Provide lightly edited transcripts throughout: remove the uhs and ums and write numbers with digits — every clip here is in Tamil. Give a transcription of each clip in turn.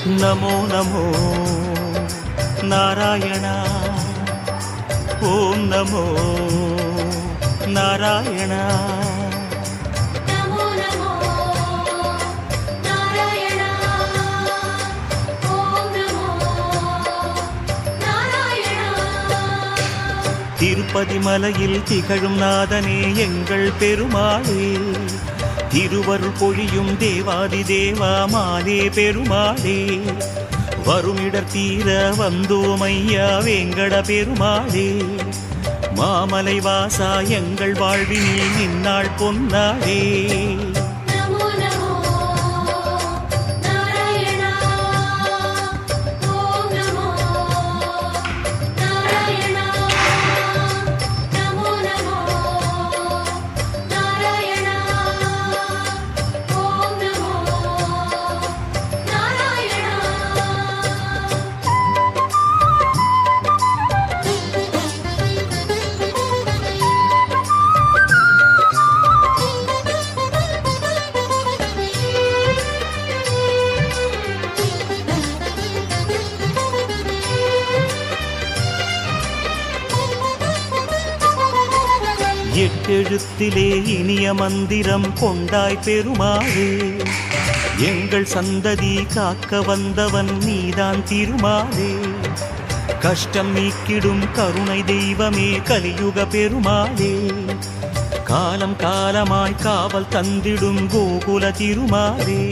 நமோ நமோ நாராயணா. ஓம் நமோ நாராயணா. திருப்பதி மலையில் திகழும் நாதனே எங்கள் பெருமாளே, திருவருள் பொழியும் தேவாதி தேவா மாலே பெருமாளே, வருமிடர் தீர வந்தோமையா வேங்கட பெருமாளே, மாமலை வாசா எங்கள் வாழ்வினில் நின்னாள் பொன்னாளே. எட்டெழுத்திலே இனிய மந்திரம் கொண்டாய் பெருமாளே, எங்கள் சந்ததி காக்க வந்தவன் நீதான் திருமாலே, கஷ்டம் நீக்கிடும் கருணை தெய்வமே கலியுக பெருமாளே, காலம் காலமாய் காவல் தந்திடும் கோகுல திருமாலே.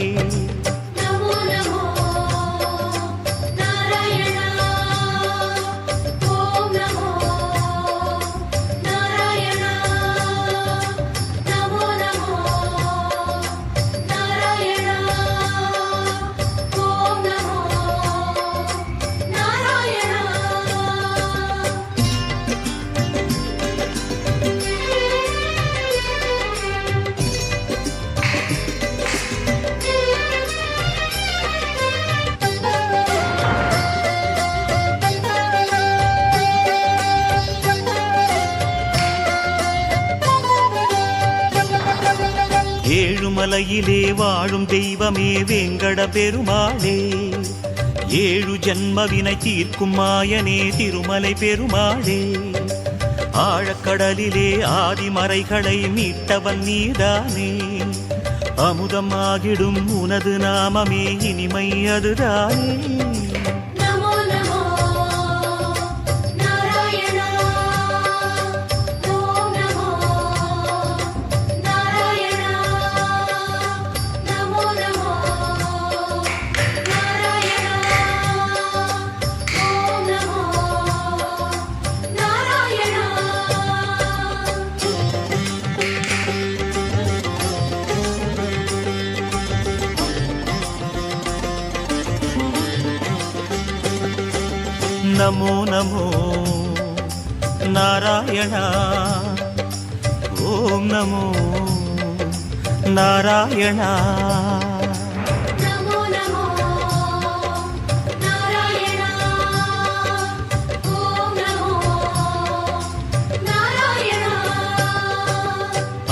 ஏழுமலையிலே வாழும் தெய்வமே வேங்கட பெருமாளே, ஏழு ஜன்மவினை தீர்க்கும் மாயனே திருமலை பெருமாளே, ஆழக்கடலிலே ஆதிமறைகளை மீட்டவன் நீதானே, அமுதமாகிடும் உனது நாமமே இனிமை அதுதானே. நமோ நமோ நாராயணா. ஓம் நமோ நாராயணா.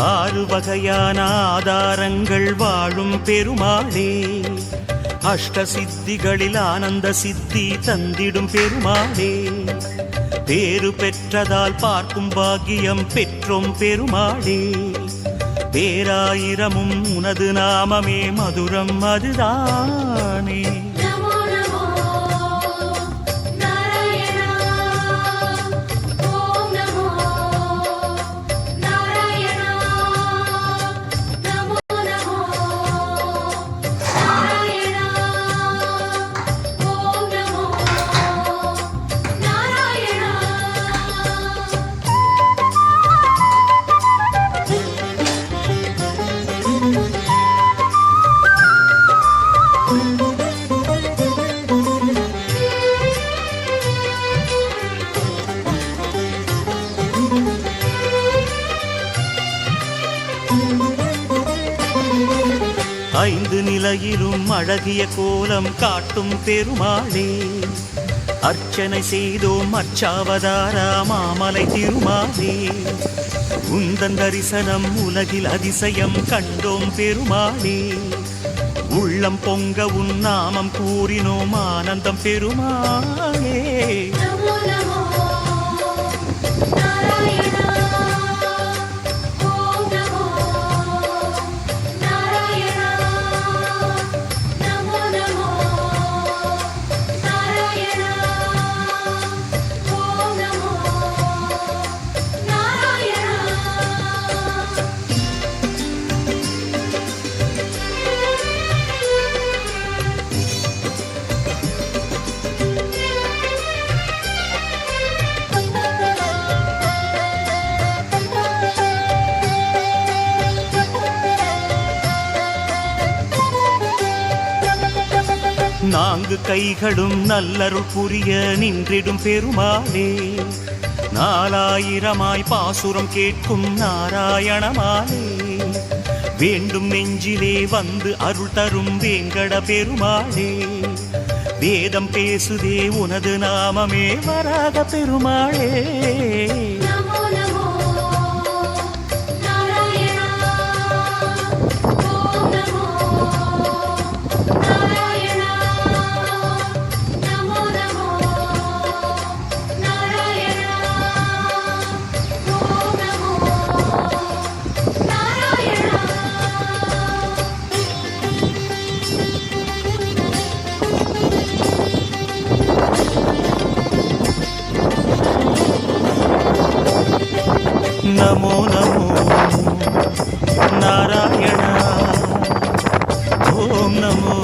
ஆறு வகையான ஆதாரங்கள் வாழும் பெருமாளே, அஷ்ட சித்திகளில் ஆனந்த சித்தி தந்திடும் பெருமாளே, பேரு பெற்றதால் பார்க்கும் பாக்கியம் பெற்றோம் பெருமாளே, பேராயிரமும் உனது நாமமே மதுரம் அதுதானே. ஐந்து நிலையிலும் அழகிய கோலம் காட்டும் பெருமாளே, அர்ச்சனை செய்தோம் அர்ச்சாவதாரா மாமலை திருமாலே, உந்தன் தரிசனம் உலகில் அதிசயம் கண்டோம் பெருமாளே, உள்ளம் பொங்க உன் நாமம் கூறினோம் ஆனந்தம் பெருமாளே. நமோ நமோ நாராயணா ஓம் நமோ நாராயணா நமோ நமோ நாராயணா ஓம் நமோ நாராயணா. நான்கு கைகளும் நல்லருள் புரிய நின்றிடும் பெருமாளே. நாலாயிரமாய் பாசுரம் கேட்கும் நாராயணமாலே. வேண்டும் நெஞ்சிலே வந்து அருள் தரும் வேங்கட பெருமாளே. வேதம் பேசுதே உனது நாமமே வராக பெருமாளே. நமோ நமோ நாராயணா ஓம் நமோ நாராயணா நமோ நமோ நாராயணா ஓம் நமோ நாராயணா. நமோ நமோ நாராயண ஓம் நமோ